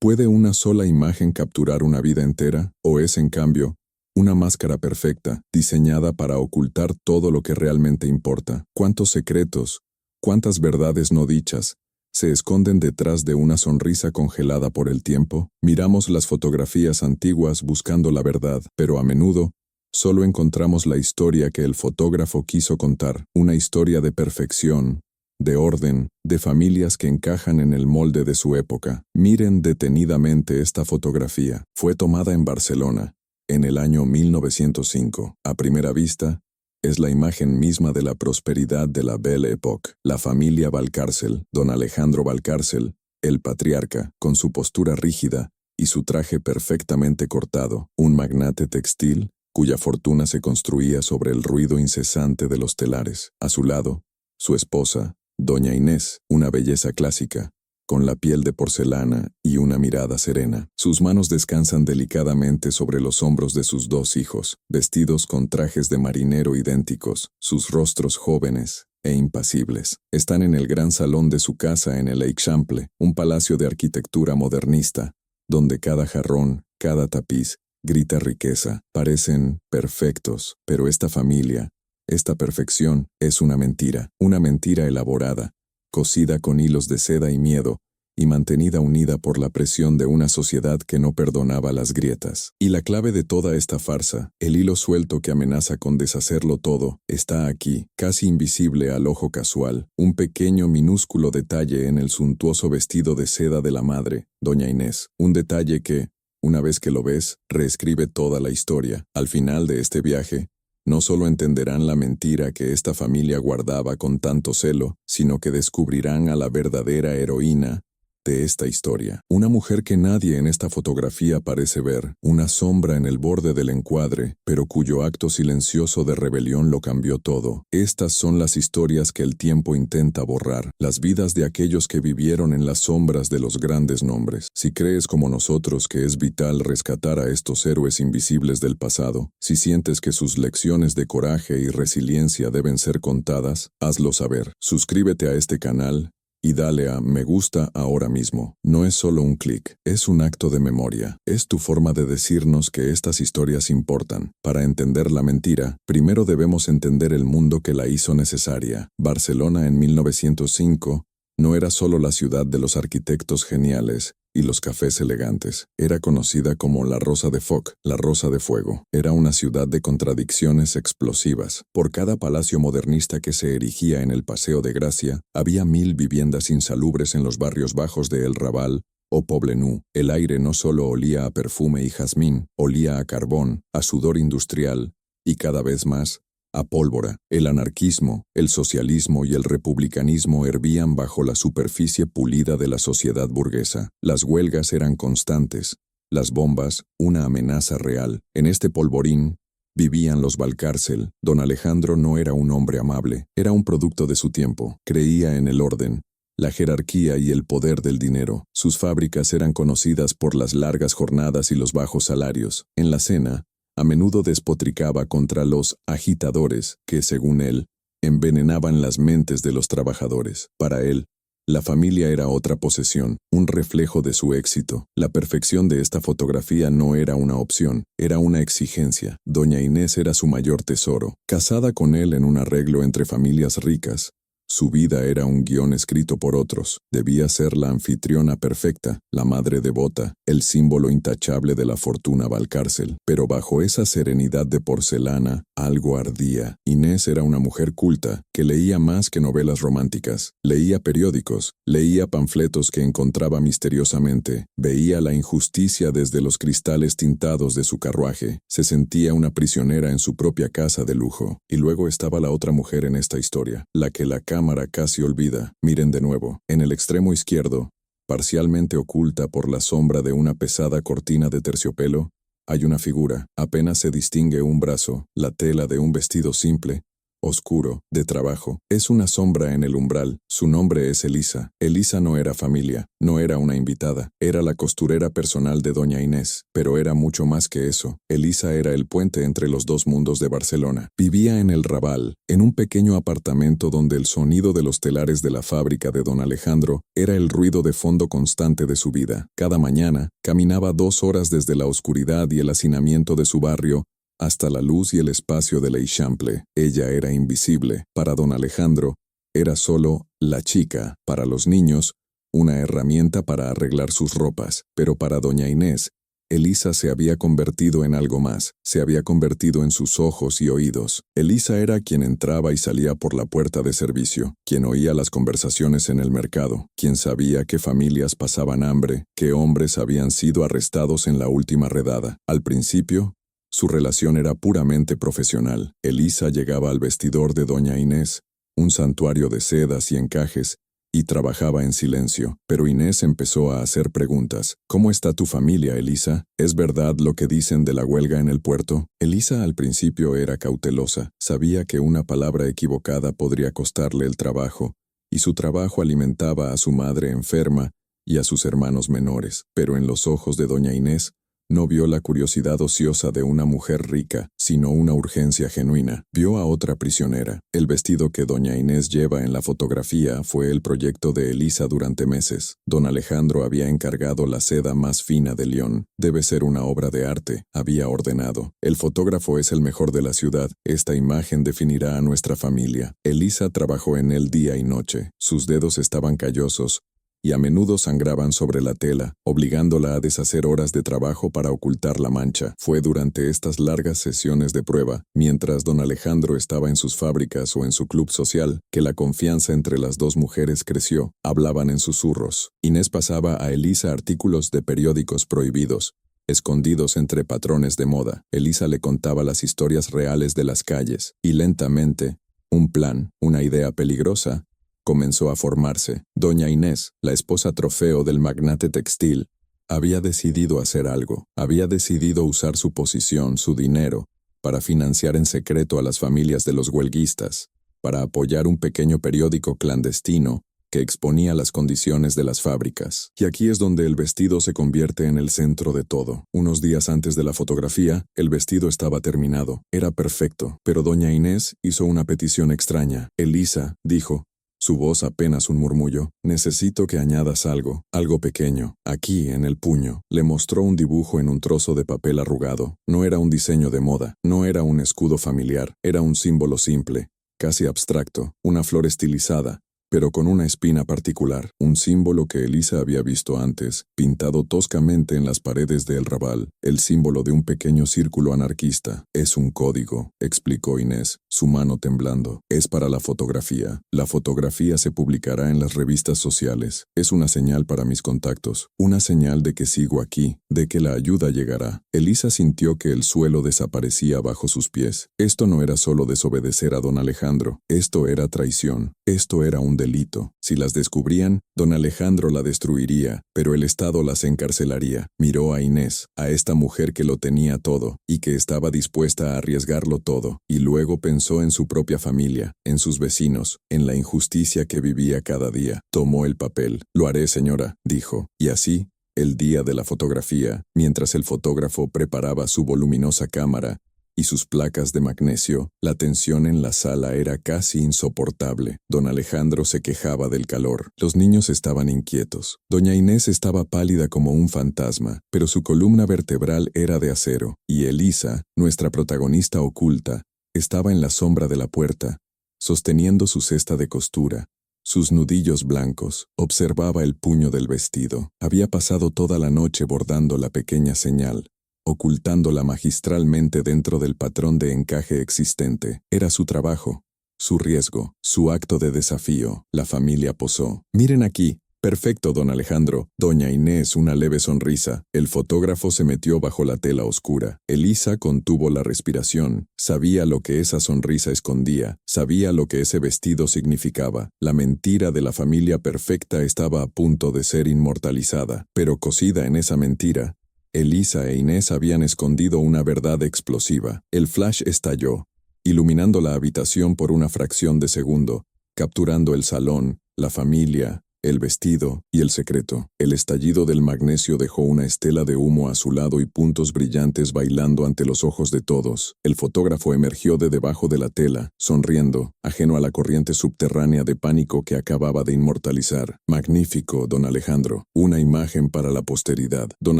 ¿Puede una sola imagen capturar una vida entera? ¿O es, en cambio, una máscara perfecta, diseñada para ocultar todo lo que realmente importa? ¿Cuántos secretos, cuántas verdades no dichas se esconden detrás de una sonrisa congelada por el tiempo? Miramos las fotografías antiguas buscando la verdad, pero a menudo solo encontramos la historia que el fotógrafo quiso contar, una historia de perfección, de orden, de familias que encajan en el molde de su época. Miren detenidamente esta fotografía. Fue tomada en Barcelona, en el año 1905. A primera vista, es la imagen misma de la prosperidad de la Belle Époque. La familia Valcárcel, don Alejandro Valcárcel, el patriarca, con su postura rígida y su traje perfectamente cortado, un magnate textil cuya fortuna se construía sobre el ruido incesante de los telares. A su lado, su esposa, doña Inés, una belleza clásica, con la piel de porcelana y una mirada serena. Sus manos descansan delicadamente sobre los hombros de sus dos hijos, vestidos con trajes de marinero idénticos, sus rostros jóvenes e impasibles. Están en el gran salón de su casa en el Eixample, un palacio de arquitectura modernista, donde cada jarrón, cada tapiz, grita riqueza. Parecen perfectos, pero esta familia, esta perfección, es una mentira elaborada, cosida con hilos de seda y miedo, y mantenida unida por la presión de una sociedad que no perdonaba las grietas. Y la clave de toda esta farsa, el hilo suelto que amenaza con deshacerlo todo, está aquí, casi invisible al ojo casual, un pequeño minúsculo detalle en el suntuoso vestido de seda de la madre, doña Inés, un detalle que, una vez que lo ves, reescribe toda la historia. Al final de este viaje, no solo entenderán la mentira que esta familia guardaba con tanto celo, sino que descubrirán a la verdadera heroína de esta historia. Una mujer que nadie en esta fotografía parece ver, una sombra en el borde del encuadre, pero cuyo acto silencioso de rebelión lo cambió todo. Estas son las historias que el tiempo intenta borrar, las vidas de aquellos que vivieron en las sombras de los grandes nombres. Si crees como nosotros que es vital rescatar a estos héroes invisibles del pasado, si sientes que sus lecciones de coraje y resiliencia deben ser contadas, hazlo saber. Suscríbete a este canal y dale a me gusta ahora mismo. No es solo un clic, es un acto de memoria. Es tu forma de decirnos que estas historias importan. Para entender la mentira, primero debemos entender el mundo que la hizo necesaria. Barcelona en 1905 no era solo la ciudad de los arquitectos geniales y los cafés elegantes. Era conocida como la Rosa de Foc, la Rosa de Fuego. Era una ciudad de contradicciones explosivas. Por cada palacio modernista que se erigía en el Paseo de Gracia, había 1000 viviendas insalubres en los barrios bajos de El Raval o Poblenou. El aire no solo olía a perfume y jazmín, olía a carbón, a sudor industrial y cada vez más a pólvora. El anarquismo, el socialismo y el republicanismo hervían bajo la superficie pulida de la sociedad burguesa. Las huelgas eran constantes, las bombas una amenaza real. En este polvorín vivían los Valcárcel. Don Alejandro no era un hombre amable, era un producto de su tiempo. Creía en el orden, la jerarquía y el poder del dinero. Sus fábricas eran conocidas por las largas jornadas y los bajos salarios. En la cena, a menudo despotricaba contra los agitadores que, según él, envenenaban las mentes de los trabajadores. Para él, la familia era otra posesión, un reflejo de su éxito. La perfección de esta fotografía no era una opción, era una exigencia. Doña Inés era su mayor tesoro. Casada con él en un arreglo entre familias ricas, su vida era un guión escrito por otros. Debía ser la anfitriona perfecta, la madre devota, el símbolo intachable de la fortuna Valcárcel. Pero bajo esa serenidad de porcelana, algo ardía. Inés era una mujer culta, que leía más que novelas románticas. Leía periódicos, leía panfletos que encontraba misteriosamente, veía la injusticia desde los cristales tintados de su carruaje, se sentía una prisionera en su propia casa de lujo. Y luego estaba la otra mujer en esta historia, la que la cámara casi olvida. Miren de nuevo, en el extremo izquierdo, parcialmente oculta por la sombra de una pesada cortina de terciopelo, hay una figura. Apenas se distingue un brazo, la tela de un vestido simple, oscuro, de trabajo. Es una sombra en el umbral. Su nombre es Elisa. Elisa no era familia, no era una invitada, era la costurera personal de doña Inés, pero era mucho más que eso. Elisa era el puente entre los dos mundos de Barcelona. Vivía en el Raval, en un pequeño apartamento donde el sonido de los telares de la fábrica de don Alejandro era el ruido de fondo constante de su vida. Cada mañana, caminaba 2 horas desde la oscuridad y el hacinamiento de su barrio hasta la luz y el espacio de l'Eixample. Ella era invisible. Para don Alejandro, era solo la chica. Para los niños, una herramienta para arreglar sus ropas. Pero para doña Inés, Elisa se había convertido en algo más. Se había convertido en sus ojos y oídos. Elisa era quien entraba y salía por la puerta de servicio, quien oía las conversaciones en el mercado, quien sabía qué familias pasaban hambre, qué hombres habían sido arrestados en la última redada. Al principio, su relación era puramente profesional. Elisa llegaba al vestidor de doña Inés, un santuario de sedas y encajes, y trabajaba en silencio. Pero Inés empezó a hacer preguntas. ¿Cómo está tu familia, Elisa? ¿Es verdad lo que dicen de la huelga en el puerto? Elisa al principio era cautelosa. Sabía que una palabra equivocada podría costarle el trabajo, y su trabajo alimentaba a su madre enferma y a sus hermanos menores. Pero en los ojos de doña Inés, no vio la curiosidad ociosa de una mujer rica, sino una urgencia genuina. Vio a otra prisionera. El vestido que doña Inés lleva en la fotografía fue el proyecto de Elisa durante meses. Don Alejandro había encargado la seda más fina de León. Debe ser una obra de arte, había ordenado. El fotógrafo es el mejor de la ciudad. Esta imagen definirá a nuestra familia. Elisa trabajó en él día y noche. Sus dedos estaban callosos y a menudo sangraban sobre la tela, obligándola a deshacer horas de trabajo para ocultar la mancha. Fue durante estas largas sesiones de prueba, mientras don Alejandro estaba en sus fábricas o en su club social, que la confianza entre las dos mujeres creció. Hablaban en susurros. Inés pasaba a Elisa artículos de periódicos prohibidos, escondidos entre patrones de moda. Elisa le contaba las historias reales de las calles, y lentamente, un plan, una idea peligrosa, comenzó a formarse. Doña Inés, la esposa trofeo del magnate textil, había decidido hacer algo. Había decidido usar su posición, su dinero, para financiar en secreto a las familias de los huelguistas, para apoyar un pequeño periódico clandestino que exponía las condiciones de las fábricas. Y aquí es donde el vestido se convierte en el centro de todo. Unos días antes de la fotografía, el vestido estaba terminado. Era perfecto, pero doña Inés hizo una petición extraña. Elisa, dijo, su voz apenas un murmullo, necesito que añadas algo, algo pequeño, aquí en el puño. Le mostró un dibujo en un trozo de papel arrugado. No era un diseño de moda, no era un escudo familiar, era un símbolo simple, casi abstracto, una flor estilizada, pero con una espina particular, un símbolo que Elisa había visto antes, pintado toscamente en las paredes de El Raval, el símbolo de un pequeño círculo anarquista. Es un código, explicó Inés, su mano temblando. Es para la fotografía. La fotografía se publicará en las revistas sociales. Es una señal para mis contactos, una señal de que sigo aquí, de que la ayuda llegará. Elisa sintió que el suelo desaparecía bajo sus pies. Esto no era solo desobedecer a don Alejandro, esto era traición, esto era un delito. Si las descubrían, don Alejandro la destruiría, pero el Estado las encarcelaría. Miró a Inés, a esta mujer que lo tenía todo, y que estaba dispuesta a arriesgarlo todo, y luego pensó en su propia familia, en sus vecinos, en la injusticia que vivía cada día. Tomó el papel. Lo haré, señora, dijo, y así, el día de la fotografía, mientras el fotógrafo preparaba su voluminosa cámara y sus placas de magnesio, la tensión en la sala era casi insoportable. Don Alejandro se quejaba del calor. Los niños estaban inquietos. Doña Inés estaba pálida como un fantasma, pero su columna vertebral era de acero, y Elisa, nuestra protagonista oculta, estaba en la sombra de la puerta, sosteniendo su cesta de costura, sus nudillos blancos. Observaba el puño del vestido. Había pasado toda la noche bordando la pequeña señal, ocultándola magistralmente dentro del patrón de encaje existente. Era su trabajo, su riesgo, su acto de desafío. La familia posó. Miren aquí. Perfecto, don Alejandro. Doña Inés, una leve sonrisa. El fotógrafo se metió bajo la tela oscura. Elisa contuvo la respiración. Sabía lo que esa sonrisa escondía. Sabía lo que ese vestido significaba. La mentira de la familia perfecta estaba a punto de ser inmortalizada. Pero cosida en esa mentira, Elisa e Inés habían escondido una verdad explosiva. El flash estalló. iluminando la habitación por una fracción de segundo, capturando el salón, la familia, el vestido y el secreto. El estallido del magnesio dejó una estela de humo azulado y puntos brillantes bailando ante los ojos de todos. El fotógrafo emergió de debajo de la tela, sonriendo, ajeno a la corriente subterránea de pánico que acababa de inmortalizar. Magnífico, don Alejandro. Una imagen para la posteridad. Don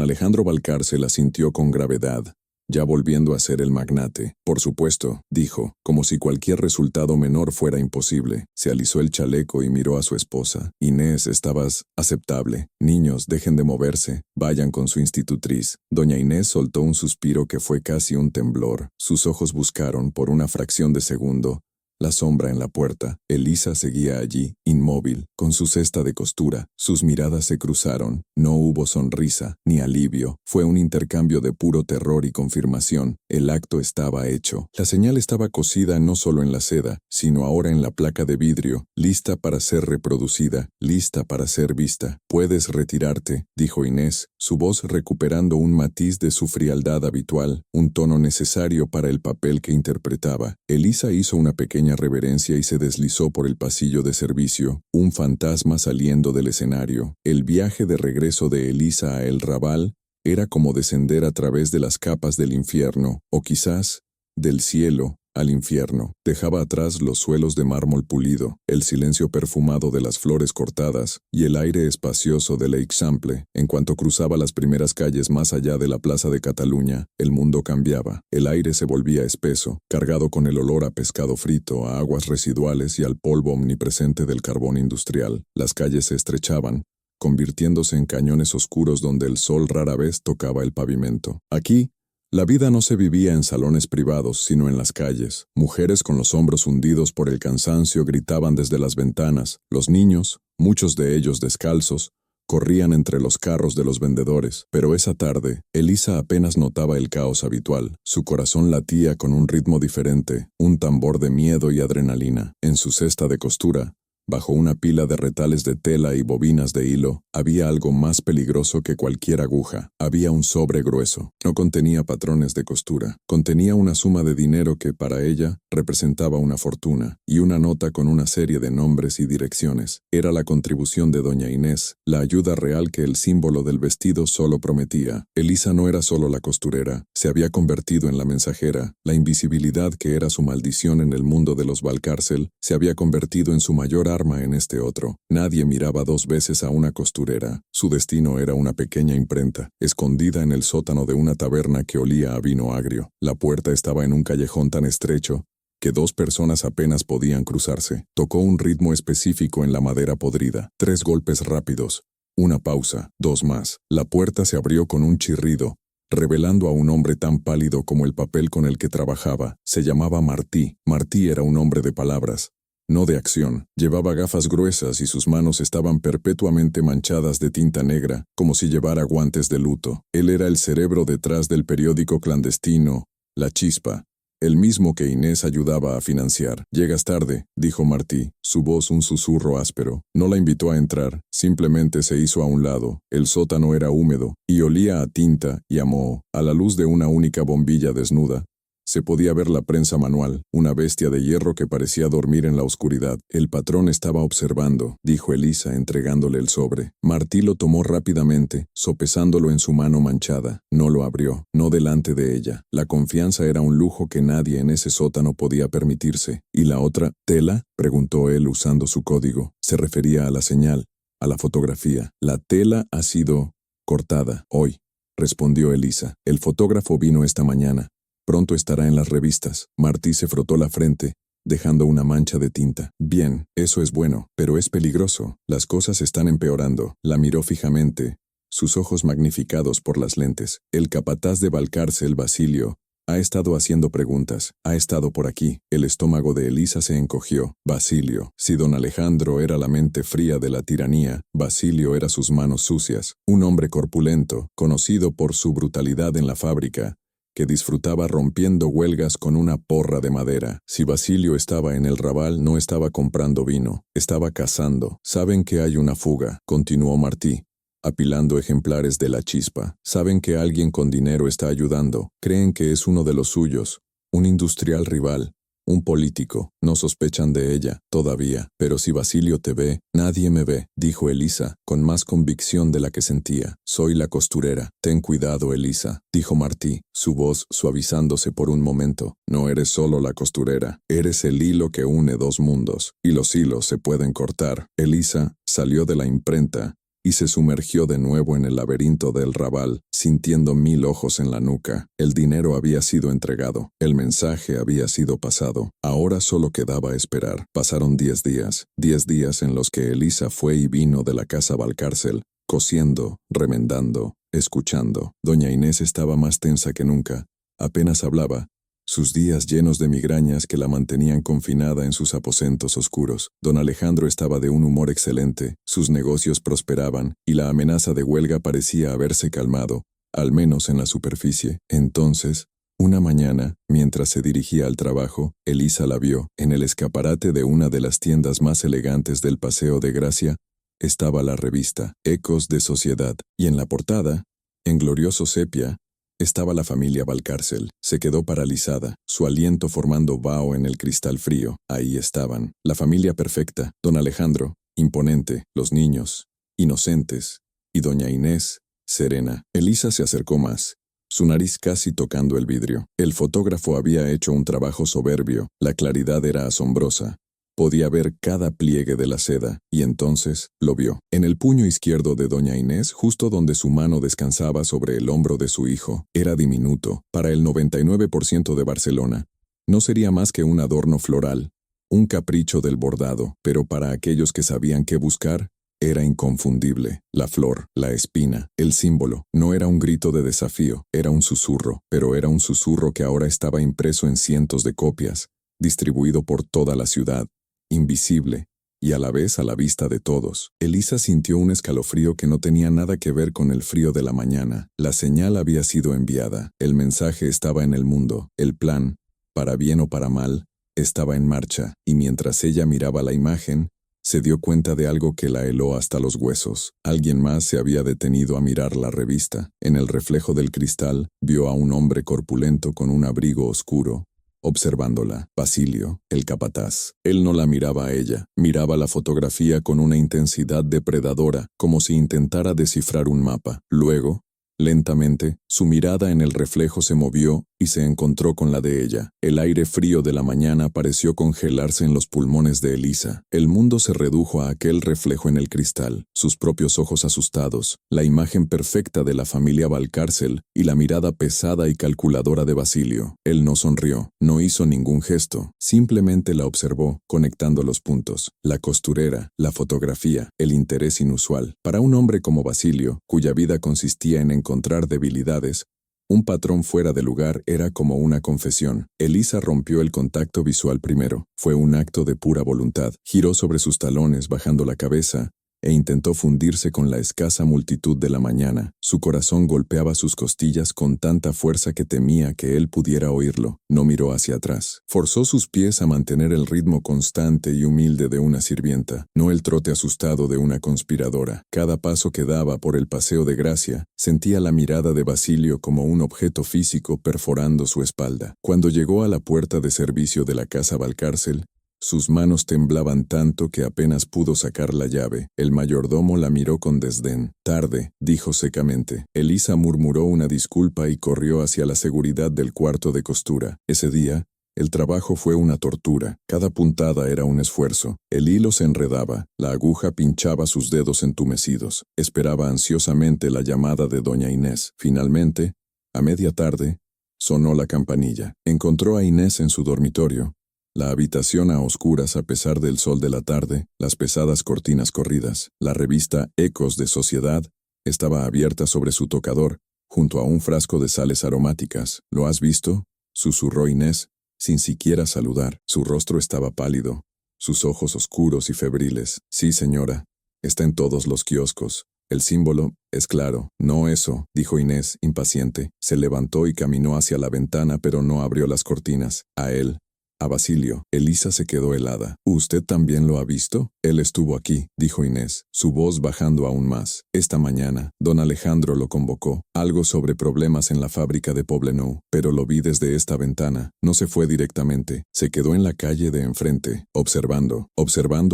Alejandro Valcárcel asintió con gravedad, ya volviendo a ser el magnate. Por supuesto, dijo, como si cualquier resultado menor fuera imposible. Se alisó el chaleco y miró a su esposa. Inés, estabas aceptable. Niños, dejen de moverse. Vayan con su institutriz. Doña Inés soltó un suspiro que fue casi un temblor. Sus ojos buscaron, por una fracción de segundo, la sombra en la puerta. Elisa seguía allí, inmóvil, con su cesta de costura. Sus miradas se cruzaron. No hubo sonrisa, ni alivio. Fue un intercambio de puro terror y confirmación. El acto estaba hecho. La señal estaba cosida no solo en la seda, sino ahora en la placa de vidrio, lista para ser reproducida, lista para ser vista. «Puedes retirarte», dijo Inés, su voz recuperando un matiz de su frialdad habitual, un tono necesario para el papel que interpretaba. Elisa hizo una pequeña reverencia y se deslizó por el pasillo de servicio, un fantasma saliendo del escenario. El viaje de regreso de Elisa a El Raval era como descender a través de las capas del infierno, o quizás del cielo al infierno. Dejaba atrás los suelos de mármol pulido, el silencio perfumado de las flores cortadas y el aire espacioso de l'Eixample. En cuanto cruzaba las primeras calles más allá de la Plaza de Cataluña, el mundo cambiaba. El aire se volvía espeso, cargado con el olor a pescado frito, a aguas residuales y al polvo omnipresente del carbón industrial. Las calles se estrechaban, convirtiéndose en cañones oscuros donde el sol rara vez tocaba el pavimento. Aquí, la vida no se vivía en salones privados, sino en las calles. Mujeres con los hombros hundidos por el cansancio gritaban desde las ventanas. Los niños, muchos de ellos descalzos, corrían entre los carros de los vendedores. Pero esa tarde, Elisa apenas notaba el caos habitual. Su corazón latía con un ritmo diferente, un tambor de miedo y adrenalina. En su cesta de costura, bajo una pila de retales de tela y bobinas de hilo, había algo más peligroso que cualquier aguja. Había un sobre grueso. No contenía patrones de costura. Contenía una suma de dinero que, para ella, representaba una fortuna, y una nota con una serie de nombres y direcciones. Era la contribución de doña Inés, la ayuda real que el símbolo del vestido solo prometía. Elisa no era solo la costurera, se había convertido en la mensajera. La invisibilidad que era su maldición en el mundo de los Valcárcel se había convertido en su mayor arma en este otro. Nadie miraba dos veces a una costurera. Su destino era una pequeña imprenta, escondida en el sótano de una taberna que olía a vino agrio. La puerta estaba en un callejón tan estrecho que dos personas apenas podían cruzarse. Tocó un ritmo específico en la madera podrida. 3 golpes rápidos. Una pausa. 2 más. La puerta se abrió con un chirrido, revelando a un hombre tan pálido como el papel con el que trabajaba. Se llamaba Martí. Martí era un hombre de palabras, no de acción. Llevaba gafas gruesas y sus manos estaban perpetuamente manchadas de tinta negra, como si llevara guantes de luto. Él era el cerebro detrás del periódico clandestino, La Chispa, el mismo que Inés ayudaba a financiar. «Llegas tarde», dijo Martí, su voz un susurro áspero. No la invitó a entrar, simplemente se hizo a un lado. El sótano era húmedo, y olía a tinta y a moho. A la luz de una única bombilla desnuda, se podía ver la prensa manual, una bestia de hierro que parecía dormir en la oscuridad. «El patrón estaba observando», dijo Elisa entregándole el sobre. Martí lo tomó rápidamente, sopesándolo en su mano manchada. No lo abrió, no delante de ella. La confianza era un lujo que nadie en ese sótano podía permitirse. «¿Y la otra tela?», preguntó él usando su código. Se refería a la señal, a la fotografía. «La tela ha sido cortada hoy», respondió Elisa. «El fotógrafo vino esta mañana. Pronto estará en las revistas». Martí se frotó la frente, dejando una mancha de tinta. «Bien, eso es bueno, pero es peligroso. Las cosas están empeorando». La miró fijamente, sus ojos magnificados por las lentes. «El capataz de Valcárcel, Basilio, ha estado haciendo preguntas. Ha estado por aquí». El estómago de Elisa se encogió. Basilio. Si don Alejandro era la mente fría de la tiranía, Basilio era sus manos sucias. Un hombre corpulento, conocido por su brutalidad en la fábrica, que disfrutaba rompiendo huelgas con una porra de madera. Si Basilio estaba en el Raval, no estaba comprando vino, estaba cazando. «Saben que hay una fuga», continuó Martí, apilando ejemplares de La Chispa. «Saben que alguien con dinero está ayudando. Creen que es uno de los suyos, un industrial rival. Un político. No sospechan de ella, todavía. Pero si Basilio te ve, nadie me ve, dijo Elisa, con más convicción de la que sentía. Soy la costurera. Ten cuidado, Elisa, dijo Martí, su voz suavizándose por un momento. No eres solo la costurera, eres el hilo que une dos mundos, y los hilos se pueden cortar. Elisa salió de la imprenta y se sumergió de nuevo en el laberinto del Raval, sintiendo 1000 ojos en la nuca. El dinero había sido entregado, el mensaje había sido pasado. Ahora solo quedaba esperar. Pasaron 10 días, 10 días en los que Elisa fue y vino de la casa Valcárcel, cosiendo, remendando, escuchando. Doña Inés estaba más tensa que nunca. Apenas hablaba. Sus días llenos de migrañas que la mantenían confinada en sus aposentos oscuros. Don Alejandro estaba de un humor excelente, sus negocios prosperaban, y la amenaza de huelga parecía haberse calmado, al menos en la superficie. Entonces, una mañana, mientras se dirigía al trabajo, Elisa la vio. En el escaparate de una de las tiendas más elegantes del Paseo de Gracia, estaba la revista Ecos de Sociedad, y en la portada, en glorioso sepia, estaba la familia Valcárcel. Se quedó paralizada, su aliento formando vaho en el cristal frío. Ahí estaban, la familia perfecta, don Alejandro, imponente, los niños, inocentes, y doña Inés, serena. Elisa se acercó más, su nariz casi tocando el vidrio. El fotógrafo había hecho un trabajo soberbio, la claridad era asombrosa. Podía ver cada pliegue de la seda, y entonces lo vio. En el puño izquierdo de doña Inés, justo donde su mano descansaba sobre el hombro de su hijo, era diminuto. Para el 99% de Barcelona, no sería más que un adorno floral, un capricho del bordado, pero para aquellos que sabían qué buscar, era inconfundible. La flor, la espina, el símbolo. No era un grito de desafío, era un susurro, pero era un susurro que ahora estaba impreso en cientos de copias, distribuido por toda la ciudad, invisible, y a la vez a la vista de todos. Elisa sintió un escalofrío que no tenía nada que ver con el frío de la mañana. La señal había sido enviada, el mensaje estaba en el mundo, el plan, para bien o para mal, estaba en marcha, y mientras ella miraba la imagen, se dio cuenta de algo que la heló hasta los huesos. Alguien más se había detenido a mirar la revista. En el reflejo del cristal, vio a un hombre corpulento con un abrigo oscuro, observándola. Basilio, el capataz. Él no la miraba a ella, miraba la fotografía con una intensidad depredadora, como si intentara descifrar un mapa. Luego, lentamente, su mirada en el reflejo se movió y se encontró con la de ella. El aire frío de la mañana pareció congelarse en los pulmones de Elisa. El mundo se redujo a aquel reflejo en el cristal, sus propios ojos asustados, la imagen perfecta de la familia Valcárcel y la mirada pesada y calculadora de Basilio. Él no sonrió, no hizo ningún gesto, simplemente la observó, conectando los puntos. La costurera, la fotografía, el interés inusual. Para un hombre como Basilio, cuya vida consistía en encontrar debilidades, un patrón fuera de lugar era como una confesión. Elisa rompió el contacto visual primero. Fue un acto de pura voluntad. Giró sobre sus talones bajando la cabeza e intentó fundirse con la escasa multitud de la mañana. Su corazón golpeaba sus costillas con tanta fuerza que temía que él pudiera oírlo. No miró hacia atrás. Forzó sus pies a mantener el ritmo constante y humilde de una sirvienta, no el trote asustado de una conspiradora. Cada paso que daba por el Paseo de Gracia, sentía la mirada de Basilio como un objeto físico perforando su espalda. Cuando llegó a la puerta de servicio de la casa Valcárcel, sus manos temblaban tanto que apenas pudo sacar la llave. El mayordomo la miró con desdén. Tarde, dijo secamente. Elisa murmuró una disculpa y corrió hacia la seguridad del cuarto de costura. Ese día, el trabajo fue una tortura. Cada puntada era un esfuerzo. El hilo se enredaba, la aguja pinchaba sus dedos entumecidos. Esperaba ansiosamente la llamada de doña Inés. Finalmente, a media tarde, sonó la campanilla. Encontró a Inés en su dormitorio. La habitación a oscuras a pesar del sol de la tarde, las pesadas cortinas corridas. La revista Ecos de Sociedad estaba abierta sobre su tocador, junto a un frasco de sales aromáticas. ¿Lo has visto?, susurró Inés, sin siquiera saludar. Su rostro estaba pálido, sus ojos oscuros y febriles. Sí, señora, está en todos los kioscos. El símbolo es claro. No eso, dijo Inés, impaciente. Se levantó y caminó hacia la ventana, pero no abrió las cortinas. A él a Basilio. Elisa se quedó helada. ¿Usted también lo ha visto? Él estuvo aquí, dijo Inés, su voz bajando aún más. Esta mañana, don Alejandro lo convocó. Algo sobre problemas en la fábrica de Poblenou, pero lo vi desde esta ventana. No se fue directamente. Se quedó en la calle de enfrente, observando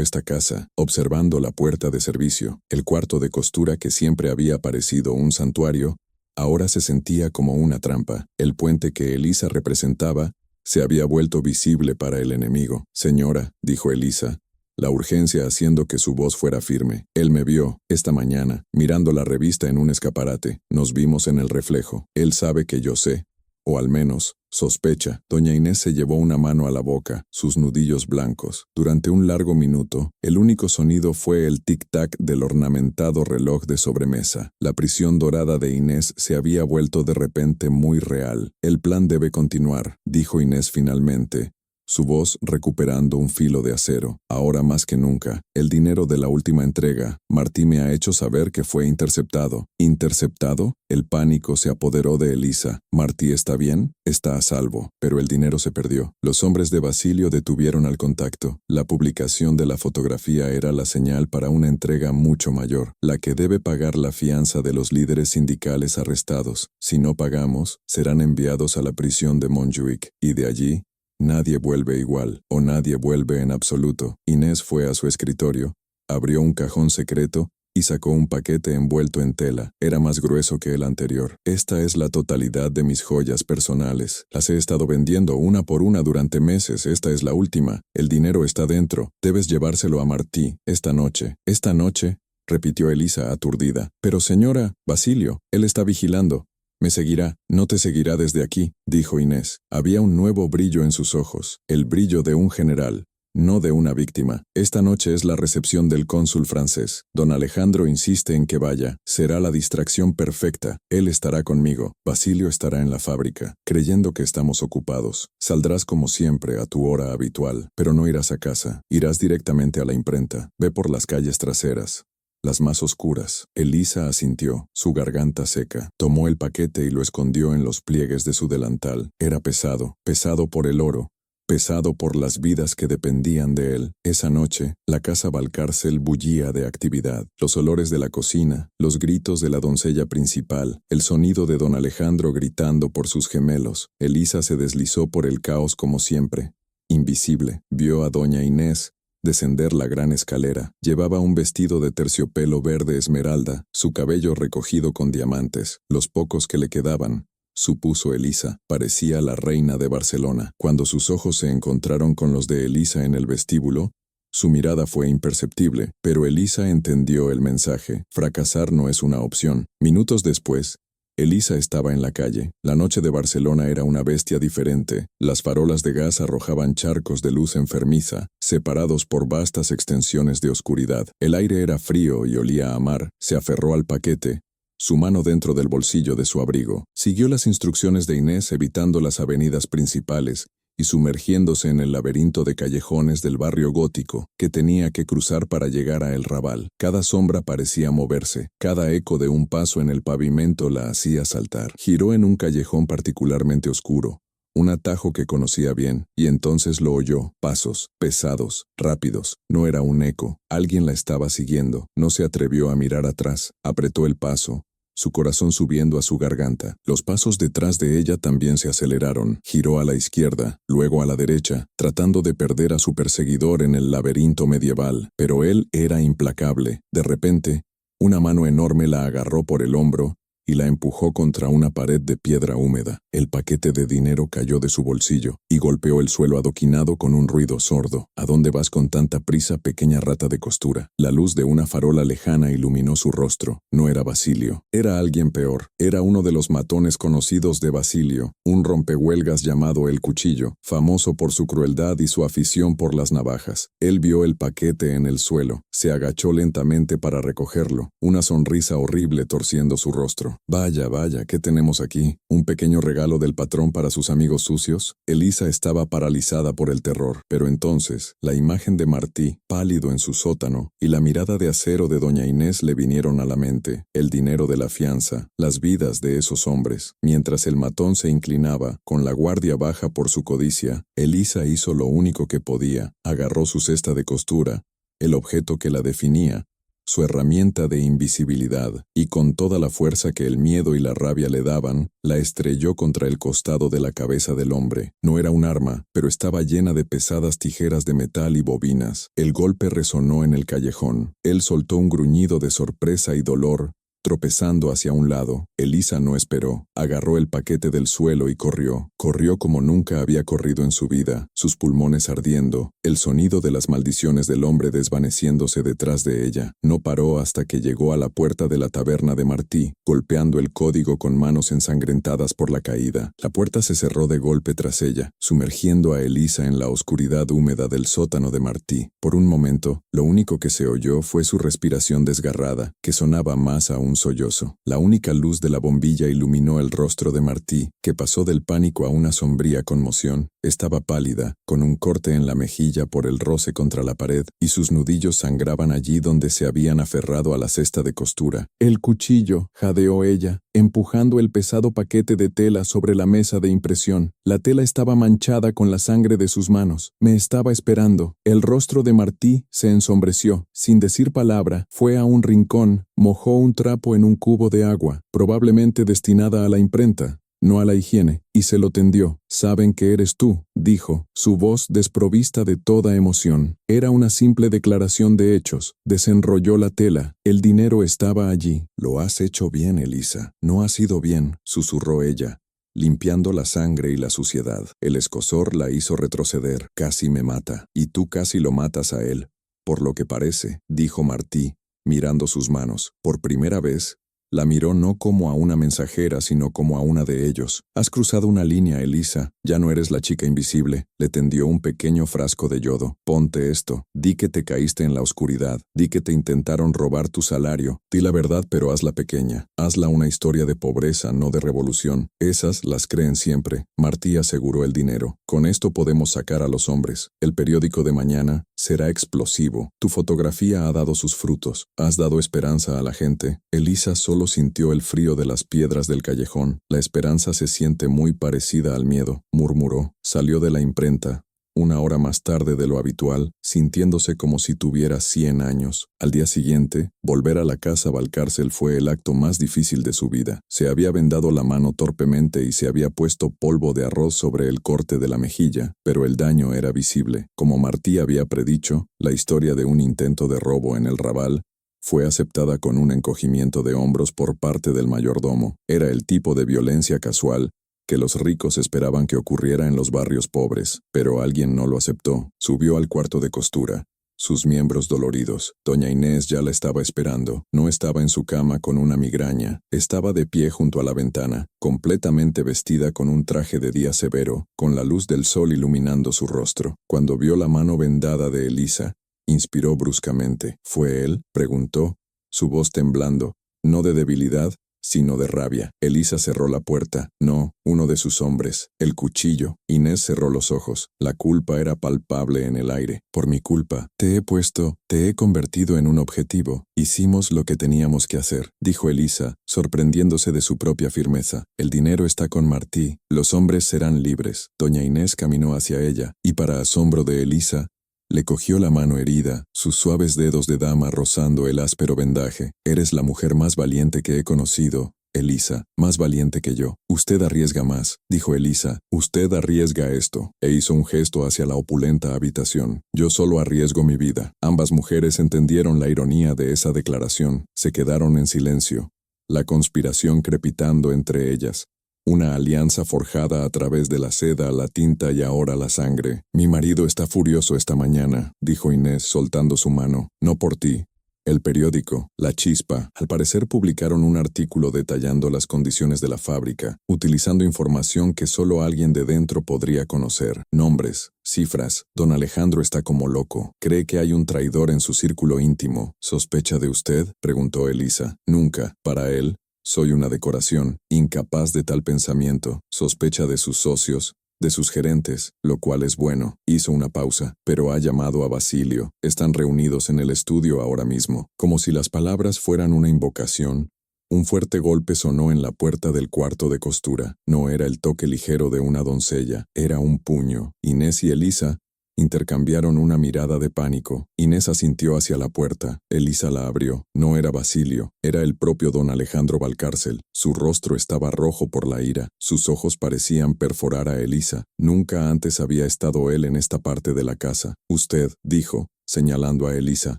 esta casa, observando la puerta de servicio, el cuarto de costura que siempre había parecido un santuario. Ahora se sentía como una trampa. El puente que Elisa representaba se había vuelto visible para el enemigo. Señora, dijo Elisa, la urgencia haciendo que su voz fuera firme. Él me vio, esta mañana, mirando la revista en un escaparate. Nos vimos en el reflejo. Él sabe que yo sé. O al menos, sospecha. Doña Inés se llevó una mano a la boca, sus nudillos blancos. Durante un largo minuto, el único sonido fue el tic-tac del ornamentado reloj de sobremesa. La prisión dorada de Inés se había vuelto de repente muy real. El plan debe continuar, dijo Inés finalmente, su voz recuperando un filo de acero. Ahora más que nunca, el dinero de la última entrega. Martí me ha hecho saber que fue interceptado. ¿Interceptado? El pánico se apoderó de Elisa. Martí está bien, está a salvo, pero el dinero se perdió. Los hombres de Basilio detuvieron al contacto. La publicación de la fotografía era la señal para una entrega mucho mayor, la que debe pagar la fianza de los líderes sindicales arrestados. Si no pagamos, serán enviados a la prisión de Montjuic, y de allí, nadie vuelve igual, o nadie vuelve en absoluto. Inés fue a su escritorio, abrió un cajón secreto y sacó un paquete envuelto en tela. Era más grueso que el anterior. Esta es la totalidad de mis joyas personales. Las he estado vendiendo una por una durante meses. Esta es la última. El dinero está dentro. Debes llevárselo a Martí, esta noche. Esta noche, repitió Elisa aturdida. Pero señora, Basilio, él está vigilando. Me seguirá, no te seguirá desde aquí, dijo Inés. Había un nuevo brillo en sus ojos, el brillo de un general, no de una víctima. Esta noche es la recepción del cónsul francés. Don Alejandro insiste en que vaya. Será la distracción perfecta. Él estará conmigo. Basilio estará en la fábrica, creyendo que estamos ocupados. Saldrás como siempre a tu hora habitual, pero no irás a casa. Irás directamente a la imprenta. Ve por las calles traseras, las más oscuras. Elisa asintió, su garganta seca. Tomó el paquete y lo escondió en los pliegues de su delantal. Era pesado, pesado por el oro, pesado por las vidas que dependían de él. Esa noche, la casa Valcárcel bullía de actividad. Los olores de la cocina, los gritos de la doncella principal, el sonido de don Alejandro gritando por sus gemelos. Elisa se deslizó por el caos como siempre. Invisible, vio a doña Inés descender la gran escalera. Llevaba un vestido de terciopelo verde esmeralda, su cabello recogido con diamantes, los pocos que le quedaban. Supuso Elisa, parecía la reina de Barcelona. Cuando sus ojos se encontraron con los de Elisa en el vestíbulo, su mirada fue imperceptible, pero Elisa entendió el mensaje. Fracasar no es una opción. Minutos después, Elisa estaba en la calle. La noche de Barcelona era una bestia diferente. Las farolas de gas arrojaban charcos de luz enfermiza, separados por vastas extensiones de oscuridad. El aire era frío y olía a mar. Se aferró al paquete, su mano dentro del bolsillo de su abrigo. Siguió las instrucciones de Inés evitando las avenidas principales y sumergiéndose en el laberinto de callejones del barrio gótico que tenía que cruzar para llegar a El Raval. Cada sombra parecía moverse, cada eco de un paso en el pavimento la hacía saltar. Giró en un callejón particularmente oscuro, un atajo que conocía bien, y entonces lo oyó. Pasos, pesados, rápidos. No era un eco, alguien la estaba siguiendo. No se atrevió a mirar atrás, apretó el paso, su corazón subiendo a su garganta. Los pasos detrás de ella también se aceleraron. Giró a la izquierda, luego a la derecha, tratando de perder a su perseguidor en el laberinto medieval. Pero él era implacable. De repente, una mano enorme la agarró por el hombro y la empujó contra una pared de piedra húmeda. El paquete de dinero cayó de su bolsillo y golpeó el suelo adoquinado con un ruido sordo. ¿A dónde vas con tanta prisa, pequeña rata de costura? La luz de una farola lejana iluminó su rostro. No era Basilio. Era alguien peor. Era uno de los matones conocidos de Basilio, un rompehuelgas llamado El Cuchillo, famoso por su crueldad y su afición por las navajas. Él vio el paquete en el suelo. Se agachó lentamente para recogerlo, una sonrisa horrible torciendo su rostro. Vaya, vaya, ¿qué tenemos aquí? Un pequeño regalo regalo del patrón para sus amigos sucios? Elisa estaba paralizada por el terror, pero entonces la imagen de Martí, pálido en su sótano, y la mirada de acero de doña Inés le vinieron a la mente, el dinero de la fianza, las vidas de esos hombres. Mientras el matón se inclinaba, con la guardia baja por su codicia, Elisa hizo lo único que podía, agarró su cesta de costura, el objeto que la definía, su herramienta de invisibilidad, y con toda la fuerza que el miedo y la rabia le daban, la estrelló contra el costado de la cabeza del hombre. No era un arma, pero estaba llena de pesadas tijeras de metal y bobinas. El golpe resonó en el callejón. Él soltó un gruñido de sorpresa y dolor, tropezando hacia un lado. Elisa no esperó. Agarró el paquete del suelo y corrió. Corrió como nunca había corrido en su vida, sus pulmones ardiendo, el sonido de las maldiciones del hombre desvaneciéndose detrás de ella. No paró hasta que llegó a la puerta de la taberna de Martí, golpeando el código con manos ensangrentadas por la caída. La puerta se cerró de golpe tras ella, sumergiendo a Elisa en la oscuridad húmeda del sótano de Martí. Por un momento, lo único que se oyó fue su respiración desgarrada, que sonaba más a un sollozo. La única luz de la bombilla iluminó el rostro de Martí, que pasó del pánico a una sombría conmoción. Estaba pálida, con un corte en la mejilla por el roce contra la pared, y sus nudillos sangraban allí donde se habían aferrado a la cesta de costura. «El cuchillo», jadeó ella, empujando el pesado paquete de tela sobre la mesa de impresión. La tela estaba manchada con la sangre de sus manos. Me estaba esperando. El rostro de Martí se ensombreció. Sin decir palabra, fue a un rincón, mojó un trapo en un cubo de agua, probablemente destinada a la imprenta, no a la higiene, y se lo tendió. «Saben que eres tú», dijo, su voz desprovista de toda emoción. Era una simple declaración de hechos. Desenrolló la tela. El dinero estaba allí. «Lo has hecho bien, Elisa. No ha sido bien», susurró ella, limpiando la sangre y la suciedad. El escozor la hizo retroceder. «Casi me mata. Y tú casi lo matas a él. Por lo que parece», dijo Martí, mirando sus manos. Por primera vez, la miró no como a una mensajera, sino como a una de ellos. «Has cruzado una línea, Elisa. Ya no eres la chica invisible». Le tendió un pequeño frasco de yodo. «Ponte esto. Di que te caíste en la oscuridad. Di que te intentaron robar tu salario. Di la verdad, pero hazla pequeña. Hazla una historia de pobreza, no de revolución. Esas las creen siempre». Martí aseguró el dinero. «Con esto podemos sacar a los hombres. El periódico de mañana será explosivo. Tu fotografía ha dado sus frutos. Has dado esperanza a la gente». Elisa solo sintió el frío de las piedras del callejón. «La esperanza se siente muy parecida al miedo», murmuró. Salió de la imprenta, una hora más tarde de lo habitual, sintiéndose como si tuviera 100 años. Al día siguiente, volver a la casa Valcárcel fue el acto más difícil de su vida. Se había vendado la mano torpemente y se había puesto polvo de arroz sobre el corte de la mejilla, pero el daño era visible. Como Martí había predicho, la historia de un intento de robo en el Raval fue aceptada con un encogimiento de hombros por parte del mayordomo. Era el tipo de violencia casual que los ricos esperaban que ocurriera en los barrios pobres, pero alguien no lo aceptó. Subió al cuarto de costura, sus miembros doloridos. Doña Inés ya la estaba esperando. No estaba en su cama con una migraña. Estaba de pie junto a la ventana, completamente vestida con un traje de día severo, con la luz del sol iluminando su rostro. Cuando vio la mano vendada de Elisa, inspiró bruscamente. «¿Fue él?», preguntó, su voz temblando, no de debilidad, sino de rabia. Elisa cerró la puerta. «No, uno de sus hombres. El cuchillo». Inés cerró los ojos. La culpa era palpable en el aire. «Por mi culpa. Te he convertido en un objetivo. Hicimos lo que teníamos que hacer», dijo Elisa, sorprendiéndose de su propia firmeza. «El dinero está con Martí. Los hombres serán libres». Doña Inés caminó hacia ella, y para asombro de Elisa, le cogió la mano herida, sus suaves dedos de dama rozando el áspero vendaje. «Eres la mujer más valiente que he conocido, Elisa, más valiente que yo. Usted arriesga más», dijo Elisa. «Usted arriesga esto», e hizo un gesto hacia la opulenta habitación. «Yo solo arriesgo mi vida». Ambas mujeres entendieron la ironía de esa declaración. Se quedaron en silencio, la conspiración crepitando entre ellas. Una alianza forjada a través de la seda, la tinta y ahora la sangre. «Mi marido está furioso esta mañana», dijo Inés soltando su mano. «No por ti. El periódico, La Chispa, al parecer publicaron un artículo detallando las condiciones de la fábrica, utilizando información que solo alguien de dentro podría conocer. Nombres, cifras. Don Alejandro está como loco. Cree que hay un traidor en su círculo íntimo. ¿Sospecha de usted?», preguntó Elisa. «Nunca. Para él, soy una decoración, incapaz de tal pensamiento, sospecha de sus socios, de sus gerentes, lo cual es bueno. Hizo una pausa, pero ha llamado a Basilio. Están reunidos en el estudio ahora mismo. Como si las palabras fueran una invocación, un fuerte golpe sonó en la puerta del cuarto de costura. No era el toque ligero de una doncella, era un puño. Inés y Elisa intercambiaron una mirada de pánico. Inés asintió hacia la puerta. Elisa la abrió. No era Basilio, era el propio don Alejandro Valcárcel. Su rostro estaba rojo por la ira. Sus ojos parecían perforar a Elisa. Nunca antes había estado él en esta parte de la casa. Usted, dijo, señalando a Elisa,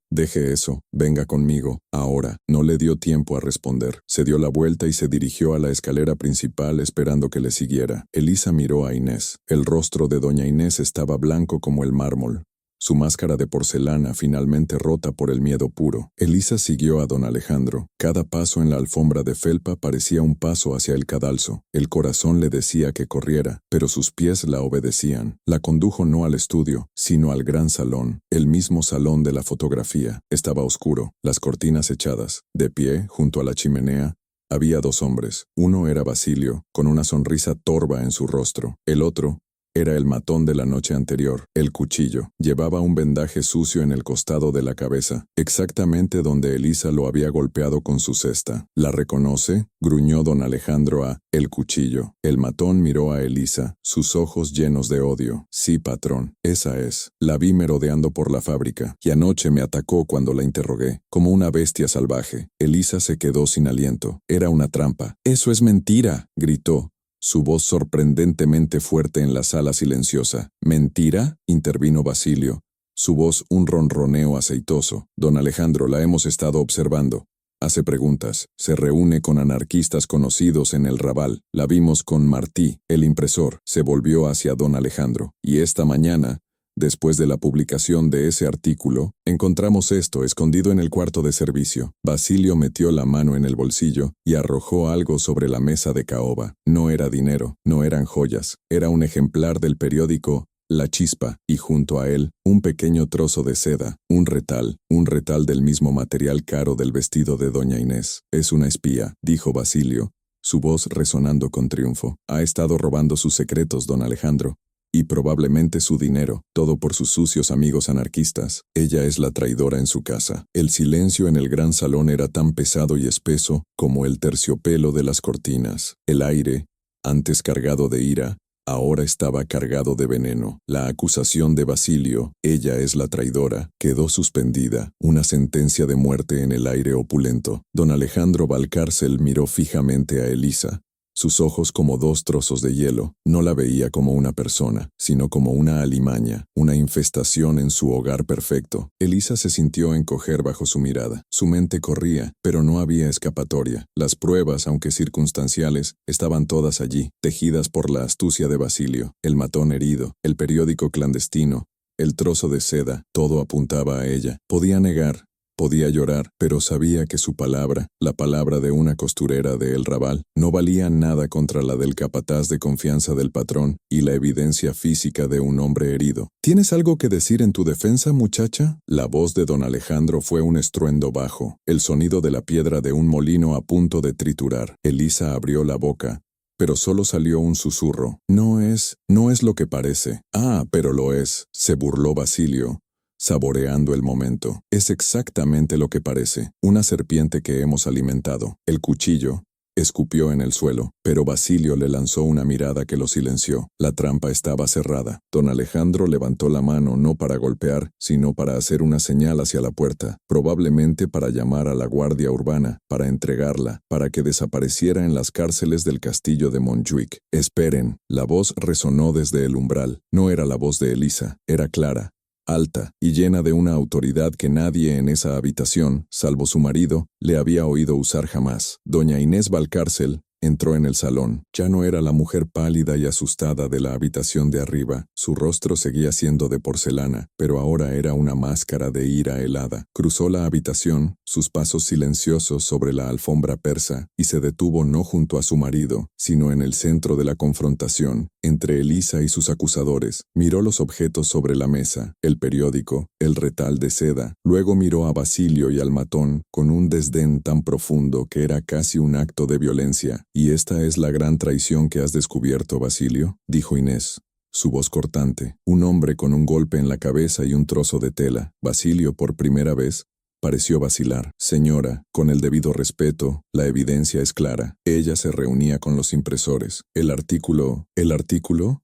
deje eso, venga conmigo, ahora. No le dio tiempo a responder. Se dio la vuelta y se dirigió a la escalera principal esperando que le siguiera. Elisa miró a Inés. El rostro de doña Inés estaba blanco como el mármol. Su máscara de porcelana finalmente rota por el miedo puro. Elisa siguió a don Alejandro. Cada paso en la alfombra de felpa parecía un paso hacia el cadalso. El corazón le decía que corriera, pero sus pies la obedecían. La condujo no al estudio, sino al gran salón. El mismo salón de la fotografía. Estaba oscuro, las cortinas echadas. De pie, junto a la chimenea, había dos hombres. Uno era Basilio, con una sonrisa torva en su rostro. El otro era el matón de la noche anterior, el cuchillo. Llevaba un vendaje sucio en el costado de la cabeza, exactamente donde Elisa lo había golpeado con su cesta. ¿La reconoce?, gruñó don Alejandro a el cuchillo. El matón miró a Elisa, sus ojos llenos de odio. Sí, patrón, esa es. La vi merodeando por la fábrica, y anoche me atacó cuando la interrogué, como una bestia salvaje. Elisa se quedó sin aliento. Era una trampa. Eso es mentira, gritó, su voz sorprendentemente fuerte en la sala silenciosa. ¿Mentira?, intervino Basilio, su voz un ronroneo aceitoso. Don Alejandro, la hemos estado observando. Hace preguntas. Se reúne con anarquistas conocidos en el Raval. La vimos con Martí, el impresor. Se volvió hacia don Alejandro. Y esta mañana, después de la publicación de ese artículo, encontramos esto escondido en el cuarto de servicio. Basilio metió la mano en el bolsillo y arrojó algo sobre la mesa de caoba. No era dinero, no eran joyas, era un ejemplar del periódico La Chispa, y junto a él, un pequeño trozo de seda, un retal del mismo material caro del vestido de doña Inés. Es una espía, dijo Basilio, su voz resonando con triunfo. Ha estado robando sus secretos, don Alejandro. Y probablemente su dinero, todo por sus sucios amigos anarquistas. Ella es la traidora en su casa. El silencio en el gran salón era tan pesado y espeso como el terciopelo de las cortinas. El aire, antes cargado de ira, ahora estaba cargado de veneno. La acusación de Basilio, ella es la traidora, quedó suspendida, una sentencia de muerte en el aire opulento. Don Alejandro Valcárcel miró fijamente a Elisa. Sus ojos como dos trozos de hielo. No la veía como una persona, sino como una alimaña, una infestación en su hogar perfecto. Elisa se sintió encoger bajo su mirada. Su mente corría, pero no había escapatoria. Las pruebas, aunque circunstanciales, estaban todas allí, tejidas por la astucia de Basilio. El matón herido, el periódico clandestino, el trozo de seda, todo apuntaba a ella. Podía negar, podía llorar, pero sabía que su palabra, la palabra de una costurera de El Raval, no valía nada contra la del capataz de confianza del patrón y la evidencia física de un hombre herido. ¿Tienes algo que decir en tu defensa, muchacha? La voz de don Alejandro fue un estruendo bajo, el sonido de la piedra de un molino a punto de triturar. Elisa abrió la boca, pero solo salió un susurro. No es lo que parece. Ah, pero lo es, se burló Basilio, saboreando el momento. Es exactamente lo que parece, una serpiente que hemos alimentado. El cuchillo escupió en el suelo, pero Basilio le lanzó una mirada que lo silenció. La trampa estaba cerrada. Don Alejandro levantó la mano no para golpear, sino para hacer una señal hacia la puerta, probablemente para llamar a la guardia urbana, para entregarla, para que desapareciera en las cárceles del castillo de Montjuic. Esperen, la voz resonó desde el umbral. No era la voz de Elisa, era clara, alta y llena de una autoridad que nadie en esa habitación, salvo su marido, le había oído usar jamás. Doña Inés Valcárcel, Entró en el salón. Ya no era la mujer pálida y asustada de la habitación de arriba. Su rostro seguía siendo de porcelana, pero ahora era una máscara de ira helada. Cruzó la habitación, sus pasos silenciosos sobre la alfombra persa, y se detuvo no junto a su marido, sino en el centro de la confrontación, entre Elisa y sus acusadores. Miró los objetos sobre la mesa, el periódico, el retal de seda. Luego miró a Basilio y al matón, con un desdén tan profundo que era casi un acto de violencia. «¿Y esta es la gran traición que has descubierto, Basilio?», dijo Inés. Su voz cortante, un hombre con un golpe en la cabeza y un trozo de tela. Basilio, por primera vez, pareció vacilar. «Señora, con el debido respeto, la evidencia es clara». Ella se reunía con los impresores. ¿El artículo?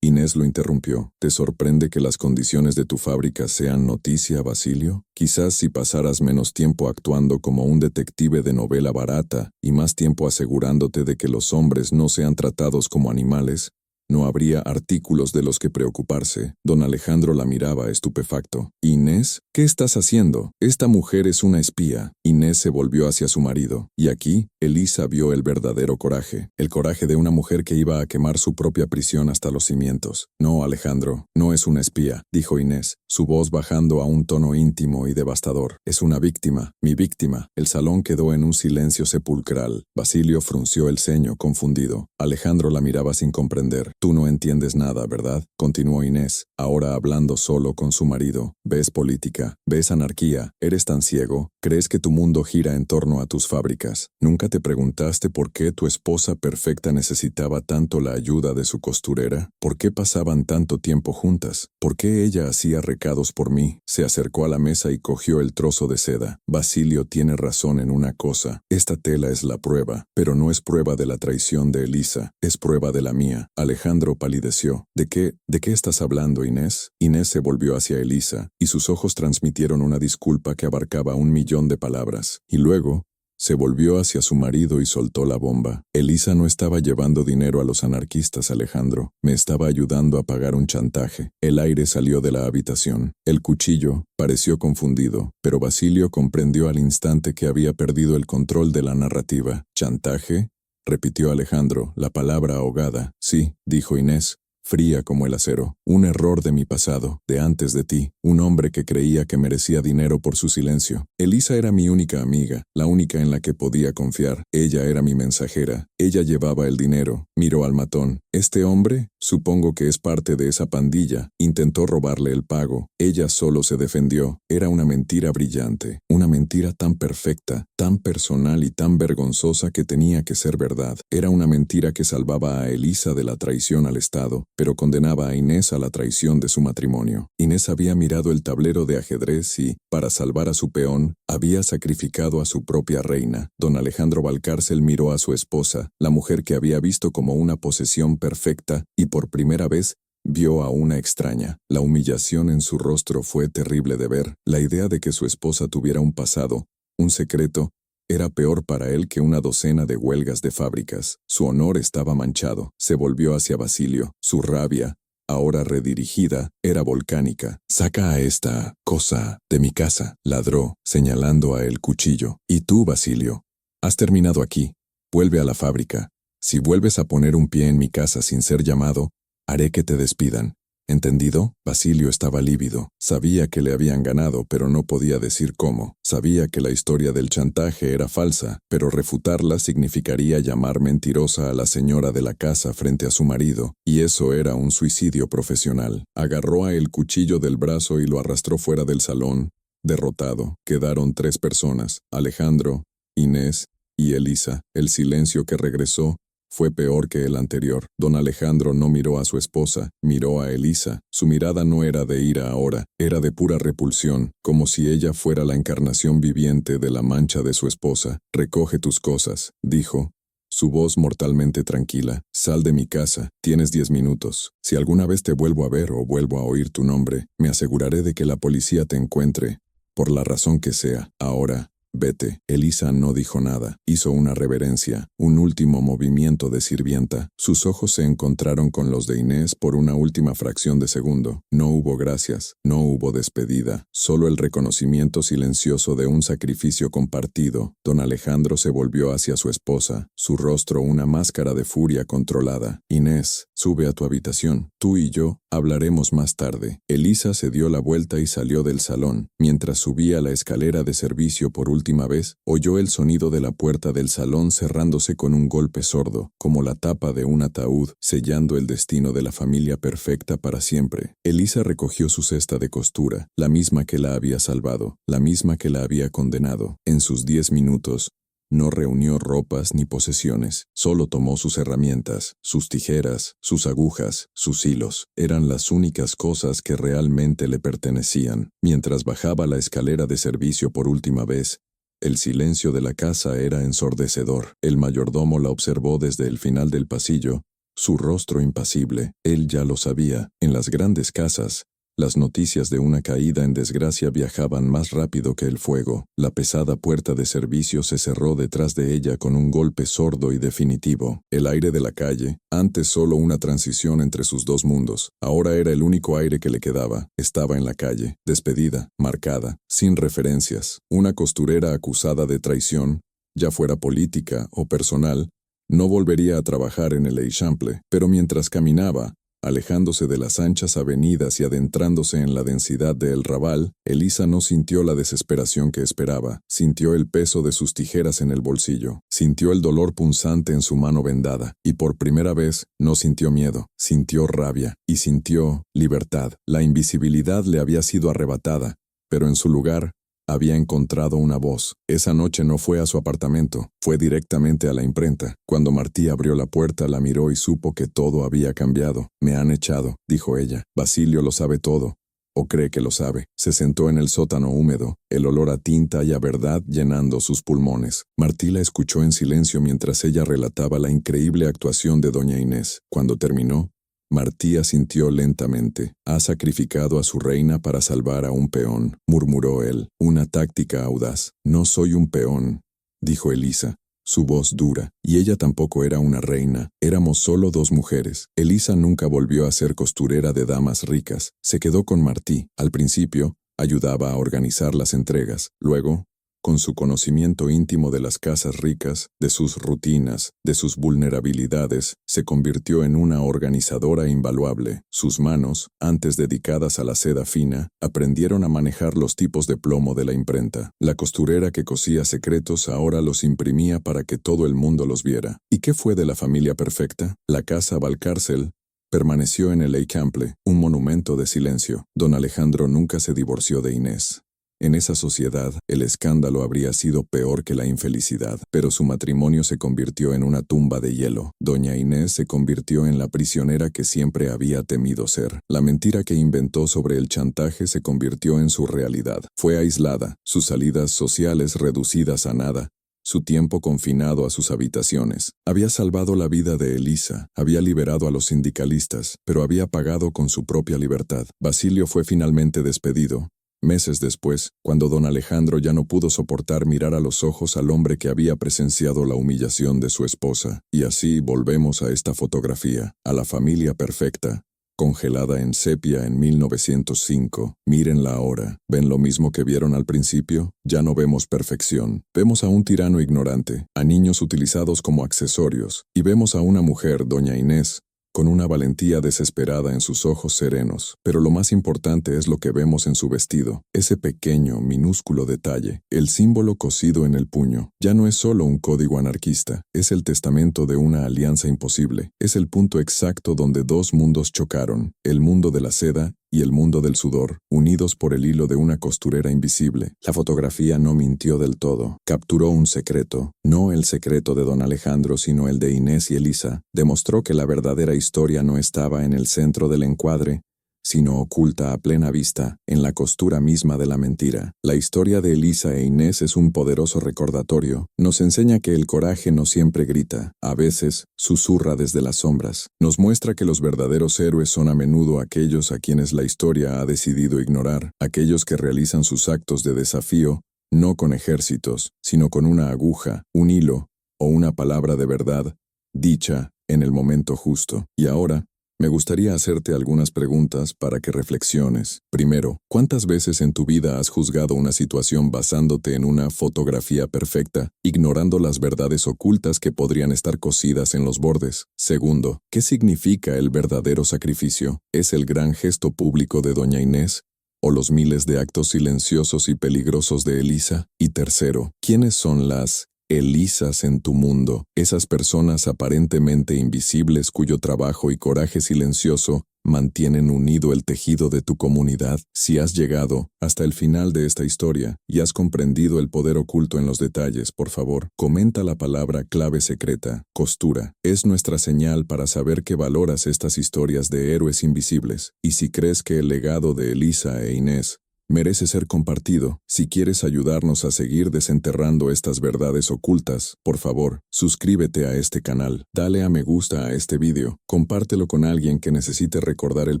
Inés lo interrumpió. «¿Te sorprende que las condiciones de tu fábrica sean noticia, Basilio? Quizás si pasaras menos tiempo actuando como un detective de novela barata y más tiempo asegurándote de que los hombres no sean tratados como animales, no habría artículos de los que preocuparse». Don Alejandro la miraba estupefacto. «Inés, ¿qué estás haciendo? Esta mujer es una espía». Inés se volvió hacia su marido, y aquí Elisa vio el verdadero coraje, el coraje de una mujer que iba a quemar su propia prisión hasta los cimientos. «No, Alejandro, no es una espía», dijo Inés, su voz bajando a un tono íntimo y devastador. «Es una víctima, mi víctima». El salón quedó en un silencio sepulcral. Basilio frunció el ceño, confundido. Alejandro la miraba sin comprender. «Tú no entiendes nada, ¿verdad?», continuó Inés, ahora hablando solo con su marido. «Ves política, ves anarquía, eres tan ciego, crees que tu mundo gira en torno a tus fábricas. ¿Nunca te preguntaste por qué tu esposa perfecta necesitaba tanto la ayuda de su costurera? ¿Por qué pasaban tanto tiempo juntas? ¿Por qué ella hacía recados por mí?». Se acercó a la mesa y cogió el trozo de seda. «Basilio tiene razón en una cosa. Esta tela es la prueba, pero no es prueba de la traición de Elisa, es prueba de la mía». Alejandro palideció. ¿De qué estás hablando, Inés?» Inés se volvió hacia Elisa, y sus ojos transmitieron una disculpa que abarcaba 1.000.000 de palabras. Y luego se volvió hacia su marido y soltó la bomba. «Elisa no estaba llevando dinero a los anarquistas, Alejandro. Me estaba ayudando a pagar un chantaje». El aire salió de la habitación. El cuchillo pareció confundido, pero Basilio comprendió al instante que había perdido el control de la narrativa. «¿Chantaje?», repitió Alejandro, la palabra ahogada. «Sí», dijo Inés, fría como el acero. «Un error de mi pasado, de antes de ti. Un hombre que creía que merecía dinero por su silencio. Elisa era mi única amiga, la única en la que podía confiar. Ella era mi mensajera. Ella llevaba el dinero». Miró al matón. «Este hombre, supongo que es parte de esa pandilla, intentó robarle el pago. Ella solo se defendió. Era una mentira brillante, una mentira tan perfecta, tan personal y tan vergonzosa que tenía que ser verdad. Era una mentira que salvaba a Elisa de la traición al Estado, pero condenaba a Inés a la traición de su matrimonio». Inés había mirado el tablero de ajedrez y, para salvar a su peón, había sacrificado a su propia reina. Don Alejandro Valcárcel miró a su esposa, la mujer que había visto como una posesión perfecta, y por primera vez vio a una extraña. La humillación en su rostro fue terrible de ver. La idea de que su esposa tuviera un pasado, un secreto, era peor para él que una docena de huelgas de fábricas. Su honor estaba manchado. Se volvió hacia Basilio. Su rabia, ahora redirigida, era volcánica. «Saca a esta cosa de mi casa», ladró, señalando a el cuchillo. «Y tú, Basilio, has terminado aquí. Vuelve a la fábrica. Si vuelves a poner un pie en mi casa sin ser llamado, haré que te despidan. ¿Entendido?». Basilio estaba lívido. Sabía que le habían ganado, pero no podía decir cómo. Sabía que la historia del chantaje era falsa, pero refutarla significaría llamar mentirosa a la señora de la casa frente a su marido, y eso era un suicidio profesional. Agarró a el cuchillo del brazo y lo arrastró fuera del salón. Derrotado, quedaron 3 personas: Alejandro, Inés y Elisa. El silencio que regresó fue peor que el anterior. Don Alejandro no miró a su esposa, miró a Elisa. Su mirada no era de ira ahora, era de pura repulsión, como si ella fuera la encarnación viviente de la mancha de su esposa. «Recoge tus cosas», dijo, su voz mortalmente tranquila. «Sal de mi casa, tienes 10 minutos. Si alguna vez te vuelvo a ver o vuelvo a oír tu nombre, me aseguraré de que la policía te encuentre, por la razón que sea. Ahora, Vete. Elisa no dijo nada. Hizo una reverencia, un último movimiento de sirvienta. Sus ojos se encontraron con los de Inés por una última fracción de segundo. No hubo gracias, no hubo despedida, solo el reconocimiento silencioso de un sacrificio compartido. Don Alejandro se volvió hacia su esposa, su rostro una máscara de furia controlada. Inés, sube a tu habitación. Tú y yo hablaremos más tarde. Elisa se dio la vuelta y salió del salón. Mientras subía la escalera de servicio por última vez, oyó el sonido de la puerta del salón cerrándose con un golpe sordo, como la tapa de un ataúd, sellando el destino de la familia perfecta para siempre. Elisa recogió su cesta de costura, la misma que la había salvado, la misma que la había condenado. En sus 10 minutos, no reunió ropas ni posesiones, solo tomó sus herramientas, sus tijeras, sus agujas, sus hilos. Eran las únicas cosas que realmente le pertenecían. Mientras bajaba la escalera de servicio por última vez, el silencio de la casa era ensordecedor. El mayordomo la observó desde el final del pasillo, su rostro impasible. Él ya lo sabía. En las grandes casas, las noticias de una caída en desgracia viajaban más rápido que el fuego. La pesada puerta de servicio se cerró detrás de ella con un golpe sordo y definitivo. El aire de la calle, antes solo una transición entre sus dos mundos, ahora era el único aire que le quedaba. Estaba en la calle, despedida, marcada, sin referencias. Una costurera acusada de traición, ya fuera política o personal, no volvería a trabajar en el Eixample, pero mientras caminaba, alejándose de las anchas avenidas y adentrándose en la densidad de El Raval, Elisa no sintió la desesperación que esperaba. Sintió el peso de sus tijeras en el bolsillo. Sintió el dolor punzante en su mano vendada. Y por primera vez, no sintió miedo. Sintió rabia. Y sintió libertad. La invisibilidad le había sido arrebatada, pero en su lugar, había encontrado una voz. Esa noche no fue a su apartamento, fue directamente a la imprenta. Cuando Martí abrió la puerta, la miró y supo que todo había cambiado. Me han echado, dijo ella. Basilio lo sabe todo, o cree que lo sabe. Se sentó en el sótano húmedo, el olor a tinta y a verdad llenando sus pulmones. Martí la escuchó en silencio mientras ella relataba la increíble actuación de doña Inés. Cuando terminó, Martí asintió lentamente. Ha sacrificado a su reina para salvar a un peón, murmuró él. Una táctica audaz. No soy un peón, dijo Elisa, su voz dura. Y ella tampoco era una reina. Éramos solo dos mujeres. Elisa nunca volvió a ser costurera de damas ricas. Se quedó con Martí. Al principio, ayudaba a organizar las entregas. Luego, con su conocimiento íntimo de las casas ricas, de sus rutinas, de sus vulnerabilidades, se convirtió en una organizadora invaluable. Sus manos, antes dedicadas a la seda fina, aprendieron a manejar los tipos de plomo de la imprenta. La costurera que cosía secretos ahora los imprimía para que todo el mundo los viera. ¿Y qué fue de la familia perfecta? La casa Valcárcel permaneció en el Eixample, un monumento de silencio. Don Alejandro nunca se divorció de Inés. En esa sociedad, el escándalo habría sido peor que la infelicidad, pero su matrimonio se convirtió en una tumba de hielo. Doña Inés se convirtió en la prisionera que siempre había temido ser. La mentira que inventó sobre el chantaje se convirtió en su realidad. Fue aislada, sus salidas sociales reducidas a nada, su tiempo confinado a sus habitaciones. Había salvado la vida de Elisa, había liberado a los sindicalistas, pero había pagado con su propia libertad. Basilio fue finalmente despedido. Meses después, cuando don Alejandro ya no pudo soportar mirar a los ojos al hombre que había presenciado la humillación de su esposa. Y así volvemos a esta fotografía, a la familia perfecta, congelada en sepia en 1905. Mírenla ahora. ¿Ven lo mismo que vieron al principio? Ya no vemos perfección. Vemos a un tirano ignorante, a niños utilizados como accesorios, y vemos a una mujer, doña Inés, con una valentía desesperada en sus ojos serenos. Pero lo más importante es lo que vemos en su vestido, ese pequeño, minúsculo detalle, el símbolo cosido en el puño. Ya no es solo un código anarquista, es el testamento de una alianza imposible. Es el punto exacto donde dos mundos chocaron, el mundo de la seda y el mundo del sudor, unidos por el hilo de una costurera invisible. La fotografía no mintió del todo. Capturó un secreto, no el secreto de don Alejandro, sino el de Inés y Elisa. Demostró que la verdadera historia no estaba en el centro del encuadre, sino oculta a plena vista, en la costura misma de la mentira. La historia de Elisa e Inés es un poderoso recordatorio. Nos enseña que el coraje no siempre grita, a veces susurra desde las sombras. Nos muestra que los verdaderos héroes son a menudo aquellos a quienes la historia ha decidido ignorar, aquellos que realizan sus actos de desafío no con ejércitos, sino con una aguja, un hilo o una palabra de verdad, dicha en el momento justo. Y ahora, me gustaría hacerte algunas preguntas para que reflexiones. Primero, ¿cuántas veces en tu vida has juzgado una situación basándote en una fotografía perfecta, ignorando las verdades ocultas que podrían estar cosidas en los bordes? Segundo, ¿qué significa el verdadero sacrificio? ¿Es el gran gesto público de Doña Inés? ¿O los miles de actos silenciosos y peligrosos de Elisa? Y tercero, ¿quiénes son las Elisas en tu mundo? Esas personas aparentemente invisibles cuyo trabajo y coraje silencioso mantienen unido el tejido de tu comunidad. Si has llegado hasta el final de esta historia y has comprendido el poder oculto en los detalles, por favor, comenta la palabra clave secreta, costura. Es nuestra señal para saber que valoras estas historias de héroes invisibles. Y si crees que el legado de Elisa e Inés merece ser compartido. Si quieres ayudarnos a seguir desenterrando estas verdades ocultas, por favor, suscríbete a este canal, dale a me gusta a este vídeo, compártelo con alguien que necesite recordar el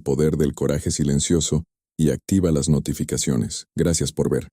poder del coraje silencioso y activa las notificaciones. Gracias por ver.